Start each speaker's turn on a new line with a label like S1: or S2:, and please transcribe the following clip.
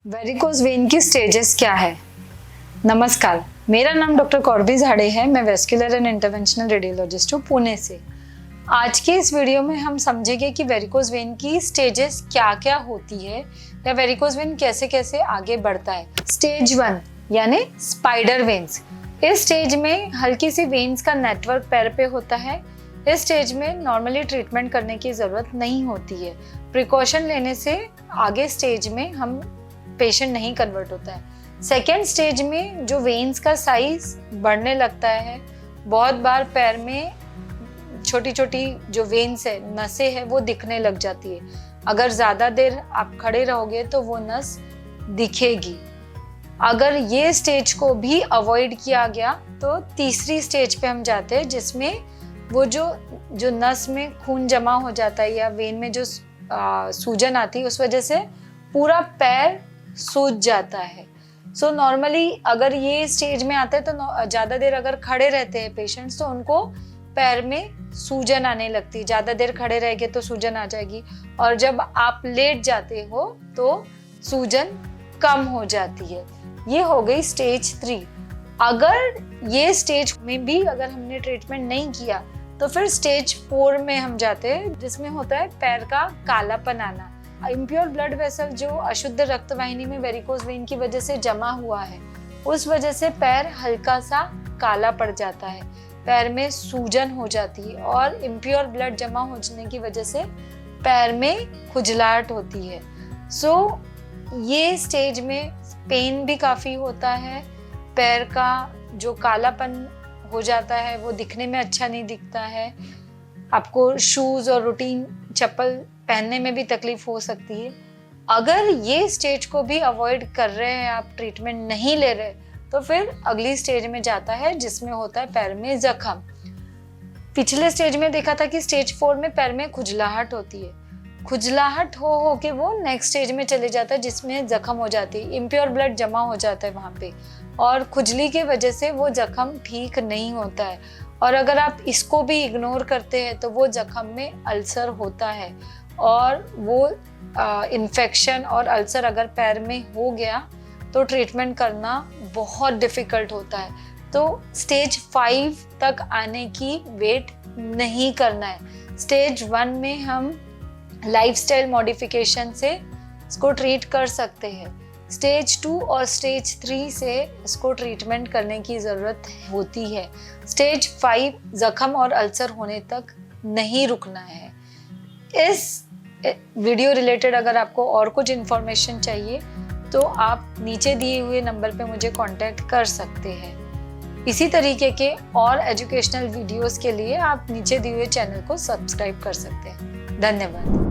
S1: Varicose vein की stages क्या है? नमस्कार, मेरा नाम डॉक्टर कौरबी झाड़े है। मैं वेस्कुलर एंड इंटरवेंशनल रेडियोलॉजिस्ट हूँ पुणे से। आज के इस वीडियो में हम समझेंगे कि वेरिकोज वेन की स्टेजेस क्या क्या होती है या वेरिकोज वेन कैसे कैसे आगे बढ़ता है। स्टेज 1 यानी स्पाइडर वेन्स। इस स्टेज में हल्की सी वेन्स का नेटवर्क पैर पे होता है। इस स्टेज में नॉर्मली ट्रीटमेंट करने की ज़रूरत नहीं होती है। प्रिकॉशन लेने से आगे स्टेज में हम पेशेंट नहीं कन्वर्ट होता है। सेकेंड स्टेज में जो वेन्स का साइज बढ़ने लगता है, बहुत बार पैर में छोटी छोटी जो वेन्स है, नसें है, वो दिखने लग जाती है। अगर ज़्यादा देर आप खड़े रहोगे तो वो नस दिखेगी। अगर ये स्टेज को भी अवॉइड किया गया तो तीसरी स्टेज पे हम जाते हैं, जिसमें वो जो नस में खून जमा हो जाता है या वेन में जो सूजन आती है, उस वजह से पूरा पैर सूज जाता है। सो नॉर्मली अगर ये स्टेज में आते हैं तो ज़्यादा देर अगर खड़े रहते हैं पेशेंट्स तो उनको पैर में सूजन आने लगती है। ज़्यादा देर खड़े रहेंगे तो सूजन आ जाएगी, और जब आप लेट जाते हो तो सूजन कम हो जाती है। ये हो गई स्टेज 3। अगर ये स्टेज में भी अगर हमने ट्रीटमेंट नहीं किया तो फिर स्टेज 4 में हम जाते हैं, जिसमें होता है पैर का कालापन आना। इम्प्योर ब्लड वेसल जो अशुद्ध रक्त वाहिनी में वेरिकोज वेन की वजह से जमा हुआ है, उस वजह से पैर हल्का सा काला पड़ जाता है, पैर में सूजन हो जाती है, और इम्प्योर ब्लड जमा होने की वजह से पैर में खुजलाहट होती है। सो ये स्टेज में पेन भी काफ़ी होता है। पैर का जो कालापन हो जाता है वो दिखने में अच्छा नहीं दिखता है। आपको शूज़ और रूटीन चप्पल पहनने में भी तकलीफ हो सकती है। अगर ये स्टेज को भी अवॉइड कर रहे हैं, आप ट्रीटमेंट नहीं ले रहे, तो फिर अगली स्टेज में जाता है, जिसमें होता है पैर में जख्म। पिछले स्टेज में देखा था कि स्टेज 4 में पैर में खुजलाहट होती है। खुजलाहट हो के वो नेक्स्ट स्टेज में चले जाता है, जिसमें जख्म हो जाती है, इम्प्योर ब्लड जमा हो जाता है वहाँ पे, और खुजली की वजह से वो जख्म ठीक नहीं होता है। और अगर आप इसको भी इग्नोर करते हैं तो वो जख्म में अल्सर होता है, और वो इन्फेक्शन और अल्सर अगर पैर में हो गया तो ट्रीटमेंट करना बहुत डिफ़िकल्ट होता है। तो स्टेज 5 तक आने की वेट नहीं करना है। स्टेज 1 में हम लाइफस्टाइल मॉडिफिकेशन से इसको ट्रीट कर सकते हैं। स्टेज 2 और स्टेज 3 से इसको ट्रीटमेंट करने की ज़रूरत होती है। स्टेज 5 जख्म और अल्सर होने तक नहीं रुकना है। इस वीडियो रिलेटेड अगर आपको और कुछ इन्फॉर्मेशन चाहिए तो आप नीचे दिए हुए नंबर पे मुझे कांटेक्ट कर सकते हैं। इसी तरीके के और एजुकेशनल वीडियोस के लिए आप नीचे दिए हुए चैनल को सब्सक्राइब कर सकते हैं। धन्यवाद।